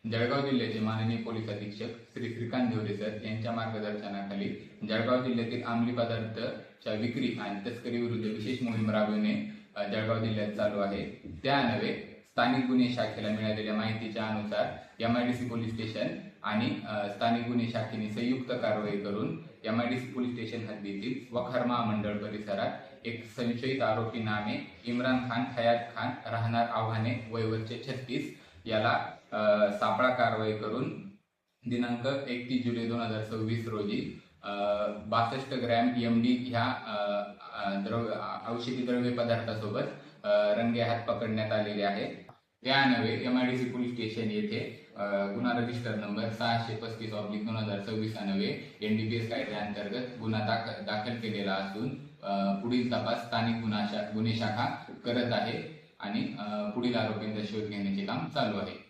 जळगाव जिल्ह्याचे माननीय पोलीस अधीक्षक श्री श्रीकांत ढेवरे सर यांच्या मार्गदर्शनाखाली जळगाव जिल्ह्यातील अंमली पदार्थाच्या विक्री आणि तस्करी विरुद्ध विशेष मोहीम राबविणे जळगाव जिल्ह्यात चालू आहे। त्यानंतर स्थानिक गुन्हे शाखेला मिळालेल्या माहितीच्या अनुसार MIDC पोलीस स्टेशन आणि स्थानिक गुन्हे शाखेने संयुक्त कारवाई करून MIDC पोलीस स्टेशन हद्दीतील वखार महामंडळ परिसरात एक संशयित आरोपी नामे इम्रान खान हयात खान राहणार आव्हाने वय वर्ष 36 याला सापळा कारवाई करून दिनांक 31 जुलै 2026 रोजी 62 ग्रॅम MD ह्या औषधी द्रव्य पदार्थासोबत रंगेहात पकडण्यात आलेले आहे। त्यानंतर MIDC पोलीस स्टेशन येथे गुन्हा रजिस्टर नंबर 635/2026 अन्वये NDPS कायद्याअंतर्गत गुन्हा दाखल केलेला असून पुढील तपास स्थानिक गुन्हे शाखा करत आहे आणि पुढील आरोपींचा शोध घेण्याचे काम चालू आहे।